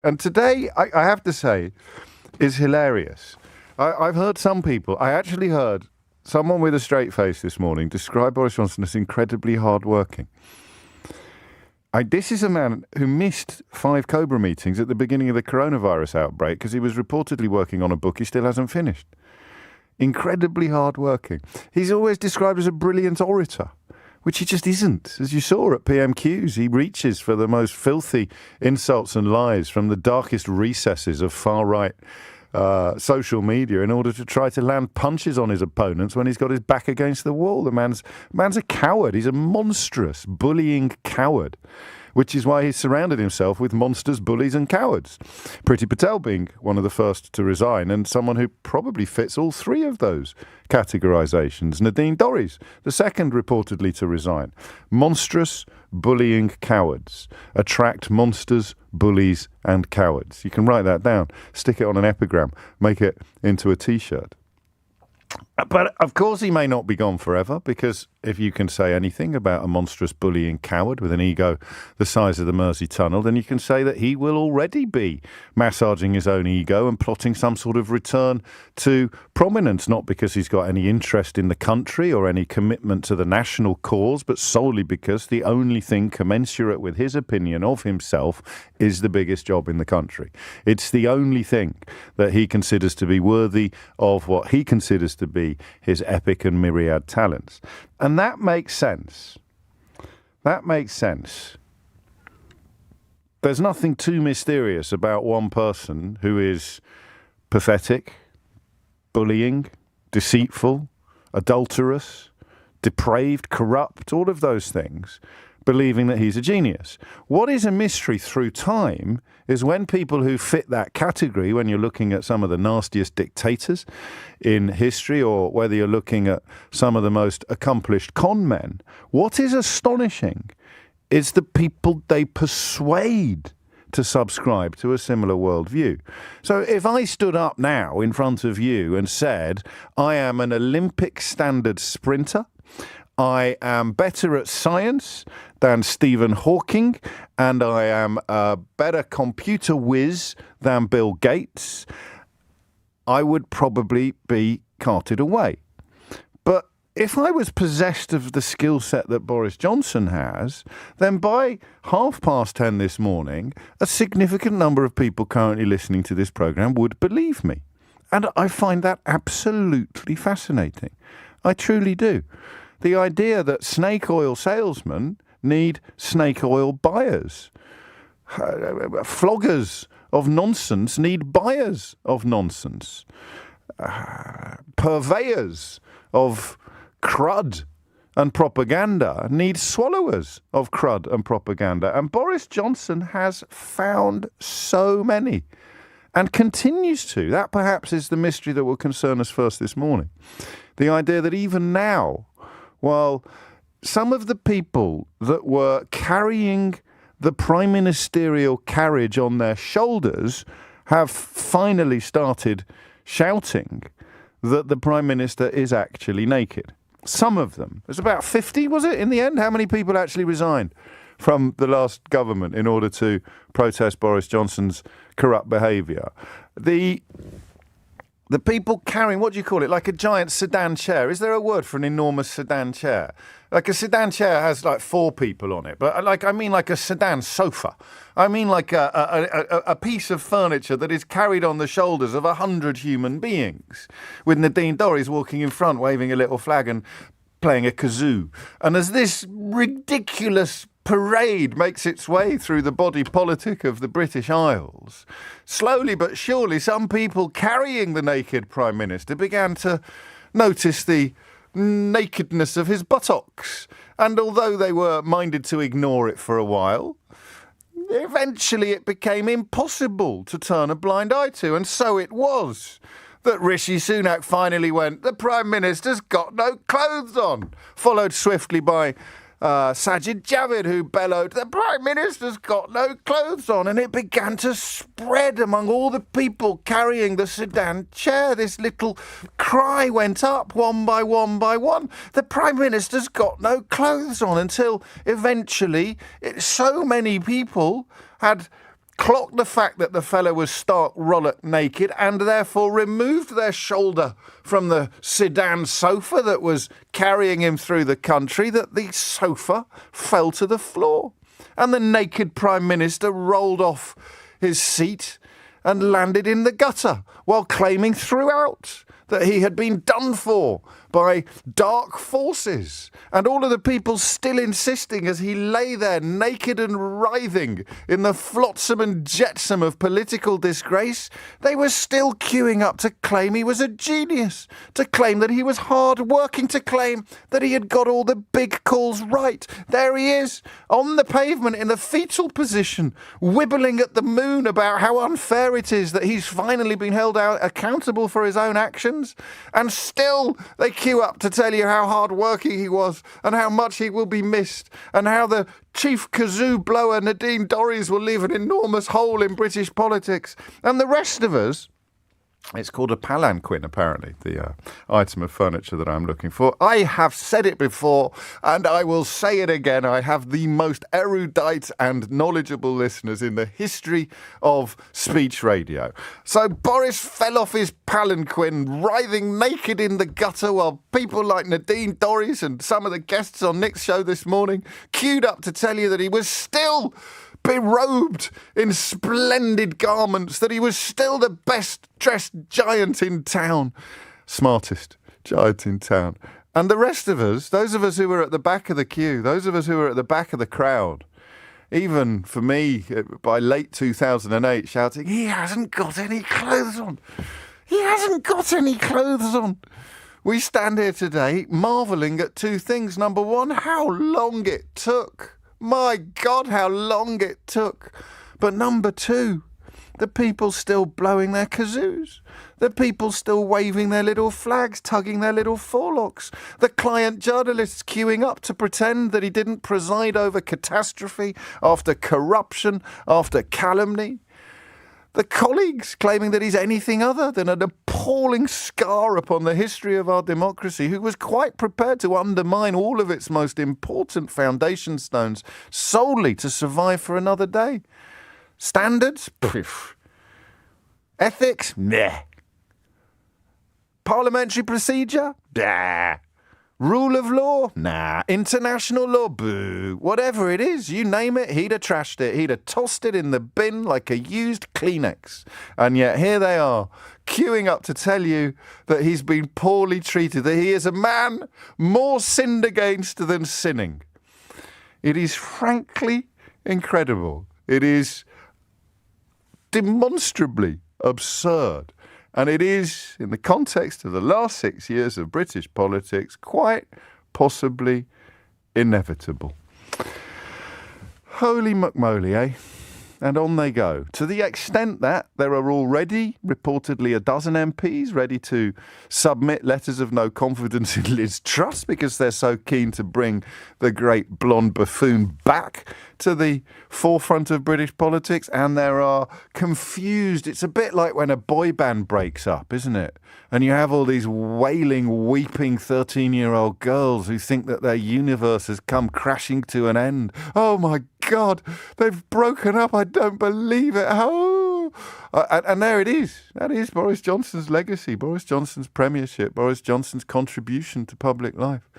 And today, I have to say, is hilarious. I've heard some people, I actually heard someone with a straight face this morning describe Boris Johnson as incredibly hardworking. This is a man who missed 5 Cobra meetings at the beginning of the coronavirus outbreak because he was reportedly working on a book he still hasn't finished. Incredibly hardworking. He's always described as a brilliant orator, which he just isn't. As you saw at PMQs, he reaches for the most filthy insults and lies from the darkest recesses of far-right social media in order to try to land punches on his opponents when he's got his back against the wall. The man's a coward. He's a monstrous, bullying coward, which is why he's surrounded himself with monsters, bullies and cowards. Priti Patel being one of the first to resign, and someone who probably fits all 3 of those categorisations. Nadine Dorries, the second reportedly to resign. Monstrous, bullying cowards attract monsters, bullies and cowards. You can write that down, stick it on an epigram, make it into a T-shirt. But of course he may not be gone forever, because if you can say anything about a monstrous bullying coward with an ego the size of the Mersey Tunnel, then you can say that he will already be massaging his own ego and plotting some sort of return to prominence, not because he's got any interest in the country or any commitment to the national cause, but solely because the only thing commensurate with his opinion of himself is the biggest job in the country. It's the only thing that he considers to be worthy of what he considers to be his epic and myriad talents. And that makes sense. That makes sense. There's nothing too mysterious about one person who is pathetic, bullying, deceitful, adulterous, depraved, corrupt, all of those things, believing that he's a genius. What is a mystery through time is when people who fit that category, when you're looking at some of the nastiest dictators in history, or whether you're looking at some of the most accomplished con men, what is astonishing is the people they persuade to subscribe to a similar worldview. So if I stood up now in front of you and said, I am an Olympic standard sprinter, I am better at science than Stephen Hawking, and I am a better computer whiz than Bill Gates, I would probably be carted away. But if I was possessed of the skill set that Boris Johnson has, then by 10:30 this morning, a significant number of people currently listening to this programme would believe me. And I find that absolutely fascinating. I truly do. The idea that snake oil salesmen need snake oil buyers. Floggers of nonsense need buyers of nonsense. Purveyors of crud and propaganda need swallowers of crud and propaganda. And Boris Johnson has found so many and continues to. That perhaps is the mystery that will concern us first this morning. The idea that even now, while some of the people that were carrying the prime ministerial carriage on their shoulders have finally started shouting that the prime minister is actually naked. Some of them. There's about 50, was it, in the end? How many people actually resigned from the last government in order to protest Boris Johnson's corrupt behaviour? The people carrying, what do you call it, like a giant sedan chair. Is there a word for an enormous sedan chair? Like a sedan chair has like 4 people on it, but I mean like a sedan sofa. I mean like a piece of furniture that is carried on the shoulders of 100 human beings, with Nadine Dorries walking in front, waving a little flag and playing a kazoo. And as this ridiculous parade makes its way through the body politic of the British Isles, slowly but surely some people carrying the naked Prime Minister began to notice the nakedness of his buttocks. And although they were minded to ignore it for a while, eventually it became impossible to turn a blind eye to. And so it was that Rishi Sunak finally went, the Prime Minister's got no clothes on, followed swiftly by Sajid Javid, who bellowed, the Prime Minister's got no clothes on. And it began to spread among all the people carrying the sedan chair. This little cry went up one by one by one. The Prime Minister's got no clothes on, until eventually so many people had clocked the fact that the fellow was stark rollock naked and therefore removed their shoulder from the sedan sofa that was carrying him through the country, that the sofa fell to the floor and the naked Prime Minister rolled off his seat and landed in the gutter while claiming throughout that he had been done for by dark forces, and all of the people still insisting as he lay there naked and writhing in the flotsam and jetsam of political disgrace, they were still queuing up to claim he was a genius, to claim that he was hard-working, to claim that he had got all the big calls right. There he is, on the pavement in the fetal position, wibbling at the moon about how unfair it is that he's finally been held out accountable for his own actions, and still they queue up to tell you how hard-working he was and how much he will be missed and how the chief kazoo blower Nadine Dorries will leave an enormous hole in British politics. And the rest of us, it's called a palanquin, apparently, the item of furniture that I'm looking for. I have said it before, and I will say it again. I have the most erudite and knowledgeable listeners in the history of speech radio. So Boris fell off his palanquin, writhing naked in the gutter, while people like Nadine Dorries and some of the guests on Nick's show this morning queued up to tell you that he was still berobed in splendid garments, that he was still the best dressed giant in town, smartest giant in town. And the rest of us, those of us who were at the back of the queue, those of us who were at the back of the crowd, even for me by late 2008, shouting, "He hasn't got any clothes on. He hasn't got any clothes on." We stand here today marvelling at two things. Number one, how long it took. My God, how long it took. But number two, the people still blowing their kazoos. The people still waving their little flags, tugging their little forelocks. The client journalists queuing up to pretend that he didn't preside over catastrophe after corruption, after calumny. The colleagues claiming that he's anything other than an appalling scar upon the history of our democracy, who was quite prepared to undermine all of its most important foundation stones solely to survive for another day. Standards? Poof. Ethics? Meh. Parliamentary procedure? Nah. Rule of law? Nah. International law? Boo. Whatever it is, you name it, he'd have trashed it. He'd have tossed it in the bin like a used Kleenex. And yet here they are, queuing up to tell you that he's been poorly treated, that he is a man more sinned against than sinning. It is frankly incredible. It is demonstrably absurd. And it is, in the context of the last 6 years of British politics, quite possibly inevitable. Holy McMoly, eh? And on they go. To the extent that there are already reportedly a dozen MPs ready to submit letters of no confidence in Liz Truss because they're so keen to bring the great blonde buffoon back to the forefront of British politics. And there are confused. It's a bit like when a boy band breaks up, isn't it? And you have all these wailing, weeping 13-year-old girls who think that their universe has come crashing to an end. Oh, my God, they've broken up. I don't believe it. Oh. And there it is. That is Boris Johnson's legacy, Boris Johnson's premiership, Boris Johnson's contribution to public life.